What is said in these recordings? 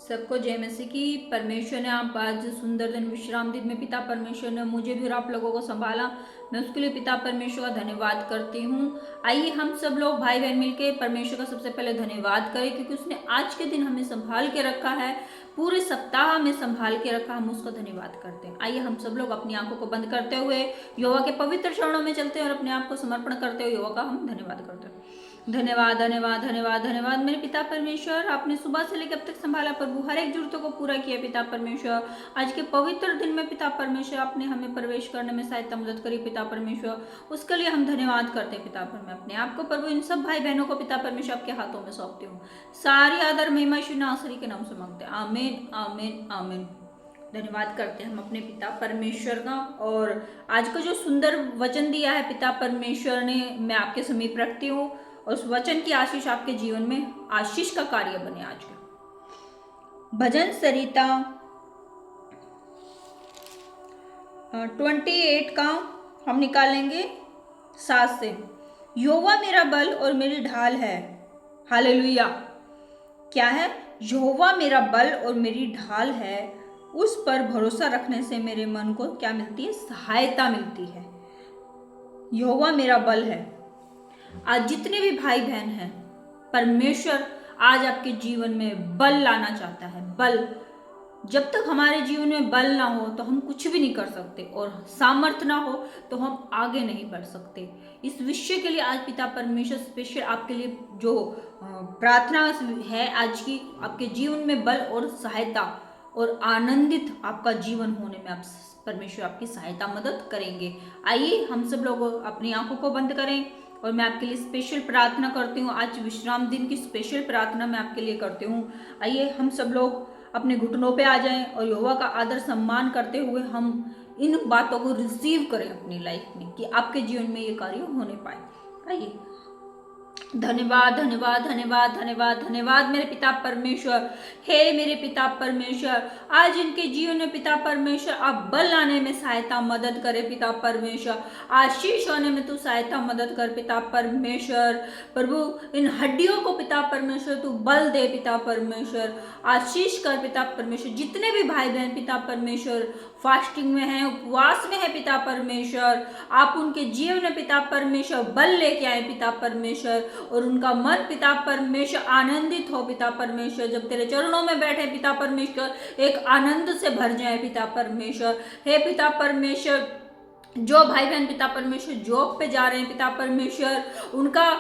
सबको जय मसीह की। परमेश्वर ने आप आज सुंदर दिन विश्राम दिन में पिता परमेश्वर ने मुझे भी और आप लोगों को संभाला। मैं उसके लिए पिता परमेश्वर का धन्यवाद करती हूँ। आइए हम सब लोग भाई बहन मिलके परमेश्वर का सबसे पहले धन्यवाद करें, क्योंकि उसने आज के दिन हमें संभाल के रखा है, पूरे सप्ताह में संभाल के रखा। हम उसका धन्यवाद करते हैं। आइए हम सब लोग अपनी आंखों को बंद करते हुए यहोवा के पवित्र चरणों में चलते हैं और अपने आप को समर्पण करते हुए यहोवा का हम धन्यवाद करते हैं। धन्यवाद धन्यवाद धन्यवाद धन्यवाद मेरे पिता परमेश्वर, आपने सुबह से लेकर अब तक संभाला प्रभु, हर एक जरूरतों को पूरा किया पिता परमेश्वर। आज के पवित्र दिन में पिता परमेश्वर आपने हमें प्रवेश करने में सहायता मदद करी पिता परमेश्वर, उसके लिए हम धन्यवाद करते हैं पिता परमेश्वर। अपने आप को प्रभु इन सब भाई बहनों को पिता परमेश्वर आपके हाथों में सौंपती हूँ। सारी आदर महिमा यीशु नासरी के नाम से मांगते हैं, आमीन आमीन आमीन। धन्यवाद करते हैं हम अपने पिता परमेश्वर का। और आज का जो सुंदर वचन दिया है पिता परमेश्वर ने, मैं आपके समीप रखती हूँ। उस वचन की आशीष आपके जीवन में आशीष का कार्य बने। आज का भजन संहिता 28 का हम निकालेंगे 7 से। यहोवा मेरा बल और मेरी ढाल है। हालेलुया। क्या है? यहोवा मेरा बल और मेरी ढाल है, उस पर भरोसा रखने से मेरे मन को क्या मिलती है? सहायता मिलती है। यहोवा मेरा बल है। आज जितने भी भाई बहन हैं, परमेश्वर आज आपके जीवन में बल लाना चाहता है। बल, जब तक हमारे जीवन में बल ना हो तो हम कुछ भी नहीं कर सकते, और सामर्थ्य ना हो तो हम आगे नहीं बढ़ सकते। इस विषय के लिए आज पिता परमेश्वर स्पेशल आपके लिए जो प्रार्थना है आज की, आपके जीवन में बल और सहायता और आनंदित आपका जीवन होने में आप परमेश्वर आपकी सहायता मदद करेंगे। आइए हम सब लोग अपनी आंखों को बंद करें और मैं आपके लिए स्पेशल प्रार्थना करती हूँ। आज विश्राम दिन की स्पेशल प्रार्थना मैं आपके लिए करती हूँ। आइए हम सब लोग अपने घुटनों पे आ जाएं और यहोवा का आदर सम्मान करते हुए हम इन बातों को रिसीव करें अपनी लाइफ में, कि आपके जीवन में ये कार्य होने पाए। आइए। धन्यवाद धन्यवाद धन्यवाद धन्यवाद धन्यवाद मेरे पिता परमेश्वर। हे मेरे पिता परमेश्वर, आज इनके जीवन में पिता परमेश्वर आप बल लाने में सहायता मदद करे पिता परमेश्वर। आशीष होने में तू सहायता मदद कर पिता परमेश्वर। प्रभु इन हड्डियों को पिता परमेश्वर तू बल दे पिता परमेश्वर। आशीष कर पिता परमेश्वर। जितने भी भाई बहन पिता परमेश्वर फास्टिंग में हैं, उपवास में है पिता परमेश्वर, आप उनके जीवन में पिता परमेश्वर बल लेके आए पिता परमेश्वर, और उनका मन पिता परमेश्वर आनंदित हो पिता परमेश्वर। जब तेरे चरणों में बैठे पिता परमेश्वर, एक आनंद से भर जाए पिता परमेश्वर। हे पिता परमेश्वर, जो भाई बहन पिता परमेश्वर जॉब पे जा रहे हैं पिता परमेश्वर, उनका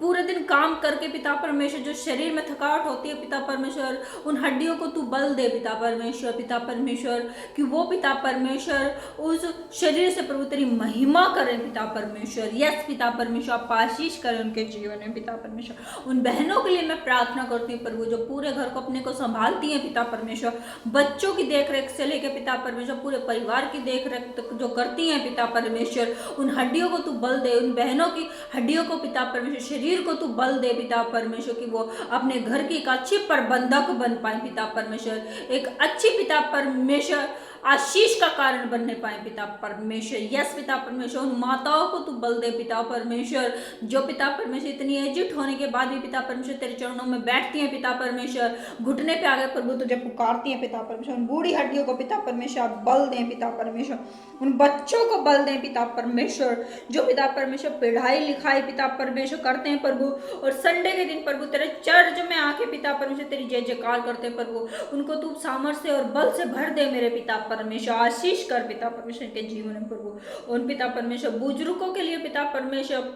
पूरे दिन काम करके पिता परमेश्वर जो शरीर में थकावट होती है पिता परमेश्वर, उन हड्डियों को तू बल दे पिता परमेश्वर। पिता परमेश्वर कि वो पिता परमेश्वर उस शरीर से प्रभु तेरी महिमा करें पिता परमेश्वर। यस पिता परमेश्वर, आप आशीष करें उनके जीवन में पिता परमेश्वर। उन बहनों के लिए मैं प्रार्थना करती हूँ प्रभु, जो पूरे घर को अपने को संभालती हैं पिता परमेश्वर, बच्चों की देख रेख से लेकर पिता परमेश्वर पूरे परिवार की देख रेख जो करती हैं पिता परमेश्वर, उन हड्डियों को तू बल दे। उन बहनों की हड्डियों को पिता परमेश्वर, शरीर को तू बल दे पिता परमेश्वर, कि वो अपने घर की एक अच्छी प्रबंधक बन पाए पिता परमेश्वर, एक अच्छी पिता परमेश्वर आशीष का कारण बनने पाए पिता परमेश्वर। यस पिता परमेश्वर, उन माताओं को तू बल दे पिता परमेश्वर, जो पिता परमेश्वर इतनी एजिट होने के बाद भी पिता परमेश्वर तेरे चरणों में बैठती हैं पिता परमेश्वर, घुटने पे आगे प्रभु तुझे पुकारती हैं पिता परमेश्वर। उन बूढ़ी हड्डियों को पिता परमेश्वर बल दें पिता परमेश्वर। उन बच्चों को बल दें पिता परमेश्वर, जो पिता परमेश्वर पढ़ाई लिखाई पिता परमेश्वर करते हैं प्रभु, और संडे के दिन प्रभु तेरे चर्च में आके पिता परमेश्वर तेरी जय जयकार करते हैं प्रभु, उनको तू सामर्थ्य और बल से भर दे मेरे पिता परमेश्वर। आशीष कर पिता परमेश्वर के जीवन में प्रभु। उन पिता परमेश्वर बुजुर्गों के लिए पिता परमेश्वर,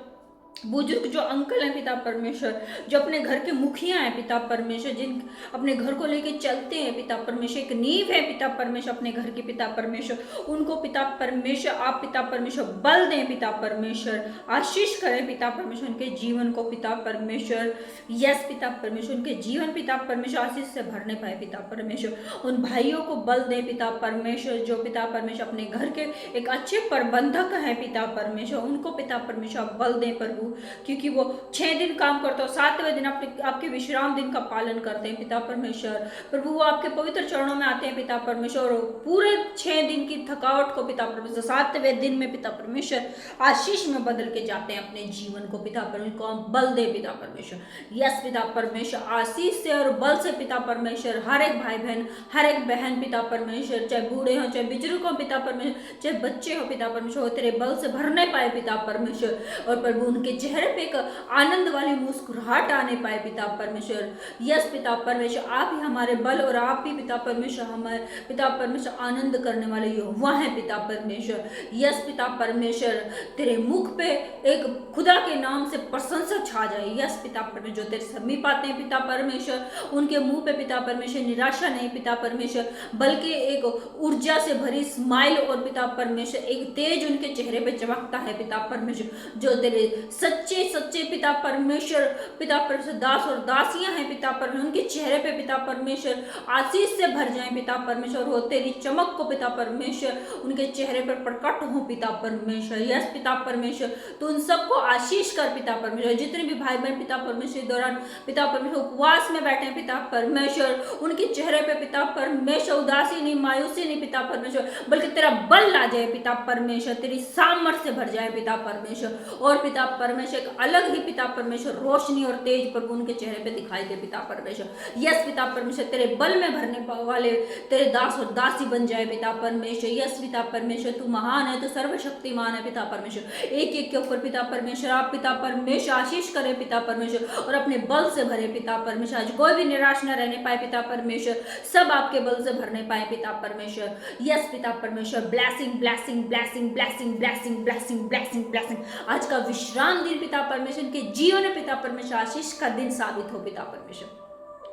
बुजुर्ग जो अंकल हैं पिता परमेश्वर, जो अपने घर के मुखिया हैं पिता परमेश्वर, जिन अपने घर को लेके चलते हैं पिता परमेश्वर, एक नींव है पिता परमेश्वर अपने घर की पिता परमेश्वर, उनको पिता परमेश्वर आप पिता परमेश्वर बल दें पिता परमेश्वर। आशीष करें पिता परमेश्वर उनके जीवन को पिता परमेश्वर। यस पिता परमेश्वर, उनके जीवन पिता परमेश्वर आशीष से भरने पाए पिता परमेश्वर। उन भाइयों को बल दें पिता परमेश्वर, जो पिता परमेश्वर अपने घर के एक अच्छे प्रबंधक हैं पिता परमेश्वर, उनको पिता परमेश्वर बल दें प्रभु, क्योंकि वो 6 दिन काम करते हो, 7वें दिन आपके विश्राम दिन का पालन करते हैं पिता परमेश्वर। प्रभु वो आपके पवित्र चरणों में आते हैं पिता परमेश्वर, और पूरे 6 दिन की थकावट को पिता परमेश्वर 7वें दिन में पिता परमेश्वर आशीष में बदल के जाते हैं अपने जीवन को पिता परमेश्वर को बल दे पिता परमेश्वर। यस पिता परमेश्वर, आशीष से और बल से पिता परमेश्वर हर एक भाई बहन, हर एक बहन पिता परमेश्वर, चाहे बूढ़े हो चाहे बुजुर्ग हो पिता परमेश्वर, चाहे बच्चे हो पिता परमेश्वर, हो तेरे बल से भरने पाए पिता परमेश्वर, और प्रभु उनके चेहरे पे एक आनंद वाली मुस्कुराहट आने पाए पिता परमेश्वर। यस पिता परमेश्वर, आप ही हमारे बल और आप ही पिता परमेश्वर हमारे पिता परमेश्वर आनंद करने वाले यहोवा हैं पिता परमेश्वर। यस पिता परमेश्वर, तेरे मुख पे एक खुदा के नाम से प्रशंसा छा जाए। यस पिता परमेश्वर, जो तेरे समीप आते हैं पिता परमेश्वर, उनके मुंह पे पिता परमेश्वर निराशा नहीं पिता परमेश्वर, बल्कि एक ऊर्जा से भरी स्माइल, और पिता परमेश्वर एक तेज उनके चेहरे पे चमकता है पिता परमेश्वर। जो तेरे सच्चे सच्चे पिता परमेश्वर दास और दासियां हैं पिता परमेश्वर, उनके चेहरे पे पिता परमेश्वर आशीष से भर जाए पिता परमेश्वर, हो तेरी चमक को पिता परमेश्वर उनके चेहरे पर प्रकट हो पिता परमेश्वर। यस पिता परमेश्वर, तो उन सबको आशीष कर पिता परमेश्वर। जितने भी भाई बहन पिता परमेश्वर दौरान पिता परमेश्वर उपवास में बैठे पिता परमेश्वर, उनके चेहरे पे पिता परमेश्वर उदासी नहीं, मायूसी नहीं पिता परमेश्वर, बल्कि तेरा बल ला जाए पिता परमेश्वर, तेरी सामर्थ्य से भर जाए पिता परमेश्वर, और पिता परमेश्वर एक अलग ही पिता परमेश्वर रोशनी और तेज प्रभु उनके चेहरे पे दिखाई दे पिता परमेश्वर। यस पिता परमेश्वर, तेरे बल में भरने वाले तेरे दास और दासी बन जाए पिता परमेश्वर। यस पिता परमेश्वर, तू महान है, तू सर्वशक्तिमान है पिता परमेश्वर। एक एक के ऊपर पिता परमेश्वर आप पिता परमेश्वर आशीष करे पिता परमेश्वर, और अपने बल से भरे पिता परमेश्वर। आज कोई भी निराश न रहने पाए पिता परमेश्वर, सब आपके बल से भरने पाए पिता परमेश्वर। यस पिता परमेश्वर, blessing blessing blessing blessing blessing blessing blessing blessing. आज का विश्राम दिन पिता परमेश्वर के जीवन में पिता परमेश्वर आशीष का दिन साबित हो पिता परमेश्वर।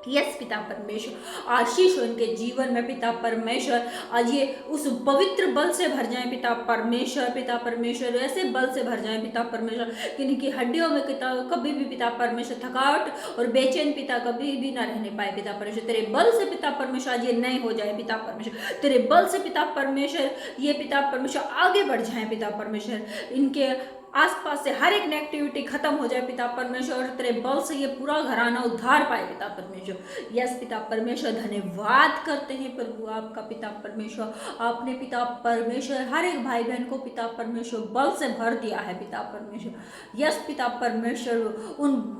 यस पिता परमेश्वर, आशीष हो इनके जीवन में पिता परमेश्वर। आज ये उस पवित्र बल से भर जाए पिता परमेश्वर, पिता परमेश्वर ऐसे बल से भर जाए पिता परमेश्वर कि इनकी हड्डियों में कभी भी पिता परमेश्वर थकावट और बेचैन पिता कभी भी ना रहने पाए पिता परमेश्वर। तेरे बल से पिता परमेश्वर आज ये नए हो जाए पिता परमेश्वर, तेरे बल से पिता परमेश्वर ये पिता परमेश्वर आगे बढ़ जाए पिता परमेश्वर। इनके आसपास से हर एक नेगेटिविटी खत्म हो जाए पिता परमेश्वर, और तेरे बल से ये पूरा घराना उद्धार पाए पिता परमेश्वर। यस पिता परमेश्वर, धन्यवाद करते हैं प्रभु आपका पिता परमेश्वर। आपने पिता परमेश्वर हर एक भाई बहन को पिता परमेश्वर बल से भर दिया है पिता परमेश्वर। यस पिता परमेश्वर,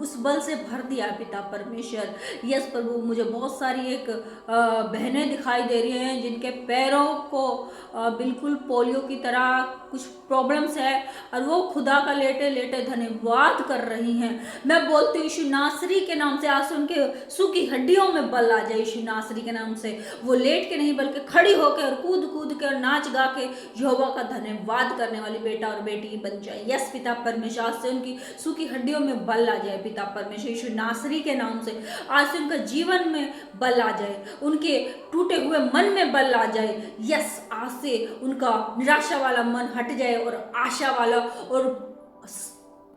उस बल से भर दिया है पिता परमेश्वर। यस प्रभु, मुझे बहुत सारी एक बहनें दिखाई दे रही हैं जिनके पैरों को बिल्कुल पोलियो की तरह कुछ प्रॉब्लम्स है, और वो खुदा का लेटे लेटे धन्यवाद कर रही हैं। मैं बोलती हूँ यीशु नासरी के नाम से आज उनके सूखी हड्डियों में बल आ जाए यीशु नासरी के नाम से। वो लेट के नहीं बल्कि खड़ी होकर और कूद कूद के और नाच गा के यहोवा का धन्यवाद करने वाली बेटा और बेटी बन जाए। यस पिता परमेश्वर, आज से उनकी सूखी हड्डियों में बल आ जाए पिता परमेश्वर यीशु नासरी के नाम से। आज से उनका जीवन में बल आ जाए, उनके टूटे हुए मन में बल आ जाए। यस, आज से उनका निराशा वाला मन हट जाए और आशा वाला और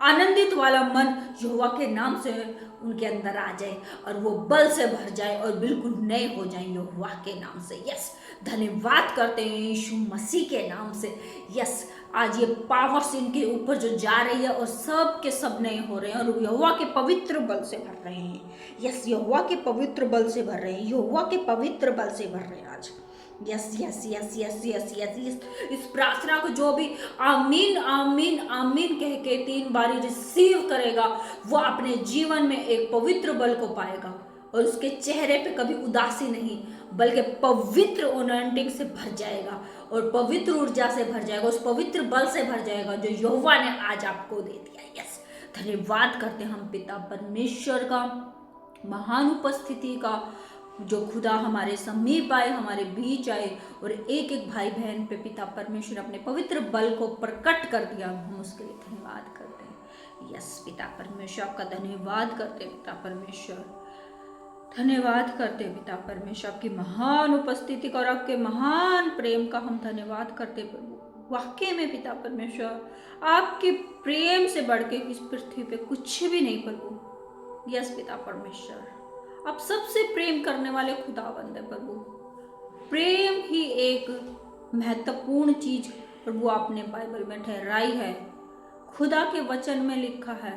आनंदित वाला मन यहोवा के नाम से उनके अंदर आ जाए, और वो बल से भर जाए और बिल्कुल नए हो जाए यहोवा के नाम से। यस, धन्यवाद करते हैं यीशु मसीह के नाम से। यस, आज ये पावर से इनके ऊपर जो जा रही है और सब के सब नए हो रहे हैं और यहोवा के पवित्र बल से भर रहे हैं। यस, यहोवा के पवित्र बल से भर रहे हैं, यहोवा के पवित्र बल से भर रहे हैं आज। Yes yes yes yes yes yes, इस प्रार्थना को जो भी आमीन आमीन आमीन कह के 3 बारी रिसीव करेगा, वो अपने जीवन में एक पवित्र बल को पाएगा, और उसके चेहरे पे कभी उदासी नहीं बल्कि पवित्र अनॉइंटिंग से भर जाएगा और पवित्र ऊर्जा से भर जाएगा, उस पवित्र बल से भर जाएगा जो यहोवा ने आज आपको दे दिया। यस, धन्यवाद करते हैं हम पिता परमेश्वर का महान उपस्थिति का, जो खुदा हमारे समीप आए, हमारे बीच आए और एक एक भाई बहन पे पिता परमेश्वर अपने पवित्र बल को प्रकट कर दिया। हम उसके लिए धन्यवाद करते हैं। यस पिता परमेश्वर, आपका धन्यवाद करते हैं पिता परमेश्वर, धन्यवाद करते हैं पिता परमेश्वर, आपकी महान उपस्थिति का और आपके महान प्रेम का हम धन्यवाद करते हैं प्रभु। वाकई में पिता परमेश्वर, आपके प्रेम से बढ़ के इस पृथ्वी पे कुछ भी नहीं प्रभु। यस पिता परमेश्वर, आप सबसे प्रेम करने वाले खुदावंद है प्रभु। प्रेम ही एक महत्वपूर्ण चीज प्रभु आपने बाइबल में ठहराई है, खुदा के वचन में लिखा है,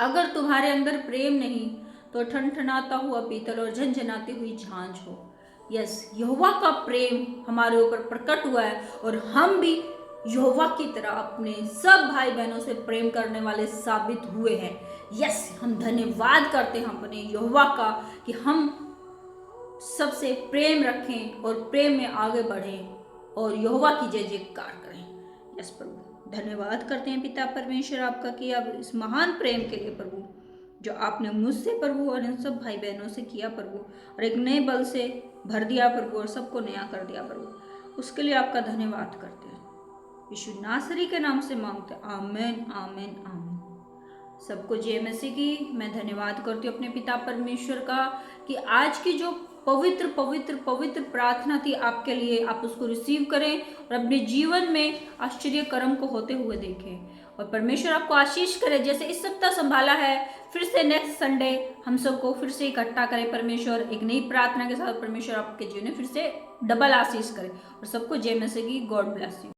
अगर तुम्हारे अंदर प्रेम नहीं तो ठनठनाता हुआ पीतल और झनझनाती हुई झांझ हो। यस, यहोवा का प्रेम हमारे ऊपर प्रकट हुआ है और हम भी यहोवा की तरह अपने सब भाई बहनों से प्रेम करने वाले साबित हुए हैं। यस, हम धन्यवाद करते हैं अपने यहोवा का कि हम सबसे प्रेम रखें और प्रेम में आगे बढ़ें और यहोवा की जय जयकार करें। यस प्रभु, धन्यवाद करते हैं पिता परमेश्वर आपका कि आप इस महान प्रेम के लिए प्रभु जो आपने मुझसे प्रभु और इन सब भाई बहनों से किया प्रभु, और एक नए बल से भर दिया प्रभु और सबको नया कर दिया प्रभु, उसके लिए आपका धन्यवाद करते हैं। यीशु नासरी के नाम से मांगते हैं, आमीन आमीन आमीन। सबको जय मसीह की। मैं धन्यवाद करती हूँ अपने पिता परमेश्वर का कि आज की जो पवित्र पवित्र पवित्र प्रार्थना थी आपके लिए, आप उसको रिसीव करें और अपने जीवन में आश्चर्य कर्म को होते हुए देखें। और परमेश्वर आपको आशीष करे, जैसे इस सप्ताह संभाला है, फिर से नेक्स्ट संडे हम सबको फिर से इकट्ठा करें परमेश्वर एक नई प्रार्थना के साथ। परमेश्वर आपके जीवन में फिर से डबल आशीष करे और सबको जय मसीह की। God bless you.